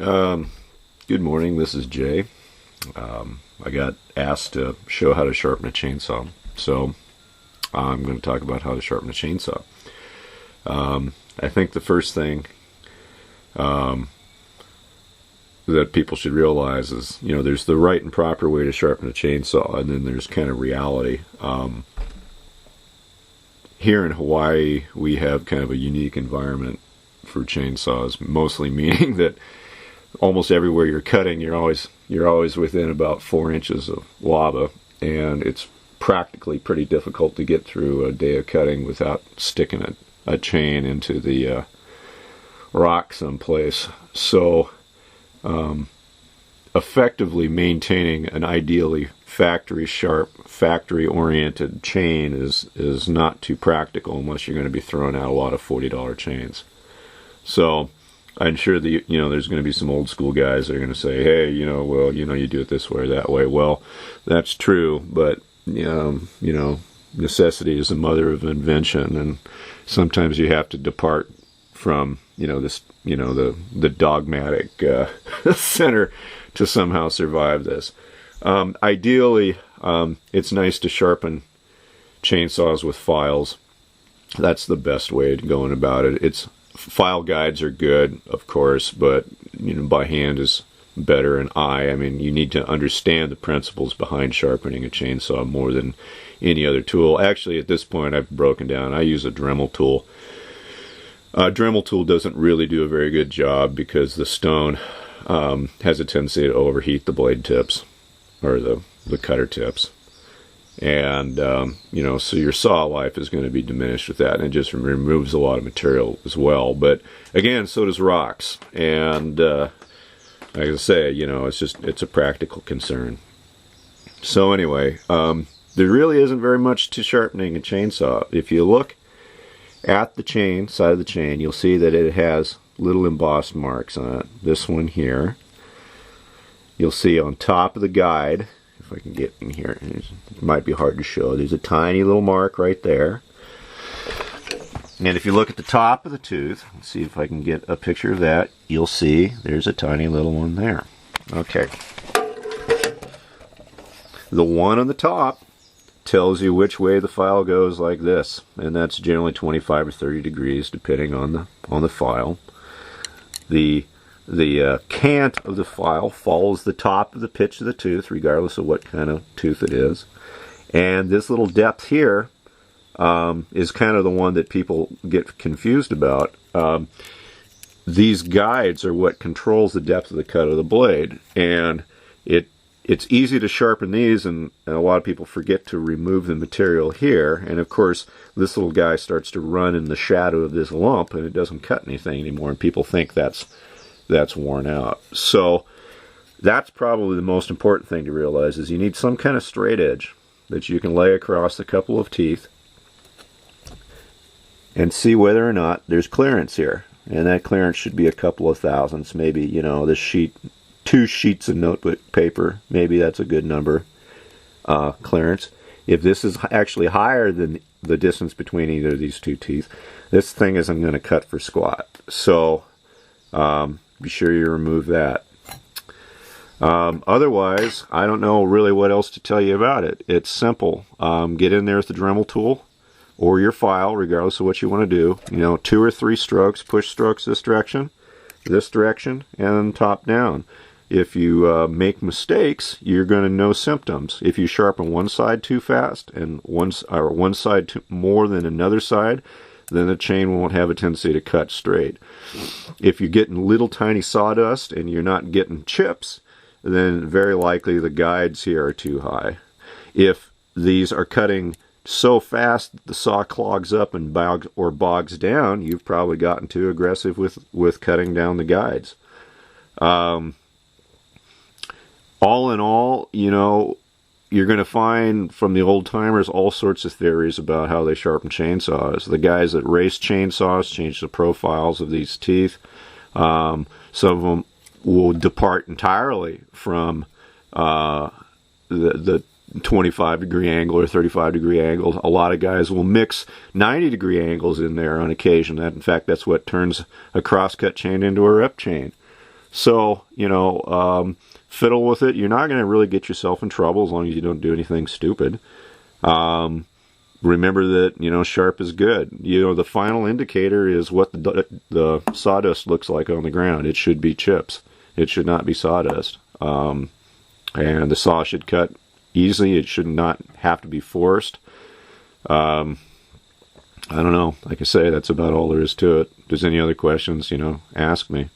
Um, Good morning, this is Jay. I got asked to show how to sharpen a chainsaw, so I'm going to talk about how to sharpen a chainsaw. I think the first thing um, that people should realize is, there's the right and proper way to sharpen a chainsaw, and then there's kind of reality. Here in Hawaii, we have kind of a unique environment for chainsaws, mostly meaning that almost everywhere you're cutting, you're always within about 4 inches of lava, and it's practically pretty difficult to get through a day of cutting without sticking a chain into the rock someplace. So, effectively maintaining an ideally factory sharp, factory oriented chain is not too practical unless you're going to be throwing out a lot of $40 chains. So I'm sure that there's going to be some old school guys that are going to say, hey, you do it this way or that way. Well, that's true, but necessity is the mother of invention, and sometimes you have to depart from the dogmatic center to somehow survive this. Ideally, it's nice to sharpen chainsaws with files. That's the best way of going about it. File guides are good, of course, but by hand is better. And I mean, you need to understand the principles behind sharpening a chainsaw more than any other tool. Actually, at this point, I've broken down. I use a Dremel tool. Dremel tool doesn't really do a very good job because the stone has a tendency to overheat the blade tips or the cutter tips. And so your saw life is going to be diminished with that, and it just removes a lot of material as well. But again, so does rocks, and like I say, it's a practical concern. So anyway, there really isn't very much to sharpening a chainsaw. If you look at the side of the chain, you'll see that it has little embossed marks on it. This one here, you'll see on top of the guide. If I can get in here, it might be hard to show. There's a tiny little mark right there. And if you look at the top of the tooth, let's see if I can get a picture of that, you'll see there's a tiny little one there. Okay. The one on the top tells you which way the file goes, like this, and that's generally 25 or 30 degrees depending on the file. The cant of the file follows the top of the pitch of the tooth, regardless of what kind of tooth it is. And this little depth here is kind of the one that people get confused about. These guides are what controls the depth of the cut of the blade, and it's easy to sharpen these, and a lot of people forget to remove the material here. And of course, this little guy starts to run in the shadow of this lump, and it doesn't cut anything anymore, and people think that's worn out. So that's probably the most important thing to realize, is you need some kind of straight edge that you can lay across a couple of teeth and see whether or not there's clearance here. And that clearance should be a couple of thousandths, maybe, this sheet, 2 sheets of notebook paper, maybe that's a good number, clearance. If this is actually higher than the distance between either of these two teeth, this thing isn't going to cut for squat. So be sure you remove that. Otherwise, I don't know really what else to tell you about it. It's simple. Get in there with the Dremel tool or your file, regardless of what you want to do. 2 or 3 strokes, push strokes this direction, and top down. If you make mistakes, you're going to know symptoms. If you sharpen one side too fast and one side more than another side, then the chain won't have a tendency to cut straight. If you're getting little tiny sawdust and you're not getting chips, then very likely the guides here are too high. If these are cutting so fast that the saw clogs up and bogs down, you've probably gotten too aggressive with cutting down the guides. All in all, you're going to find from the old timers all sorts of theories about how they sharpen chainsaws. The guys that race chainsaws change the profiles of these teeth. Some of them will depart entirely from the 25-degree angle or 35-degree angle. A lot of guys will mix 90-degree angles in there on occasion. In fact, that's what turns a crosscut chain into a rep chain. So, fiddle with it. You're not going to really get yourself in trouble as long as you don't do anything stupid. Remember that, sharp is good. The final indicator is what the sawdust looks like on the ground. It should be chips. It should not be sawdust. And the saw should cut easily. It should not have to be forced. I don't know. Like I say, that's about all there is to it. If there's any other questions, ask me.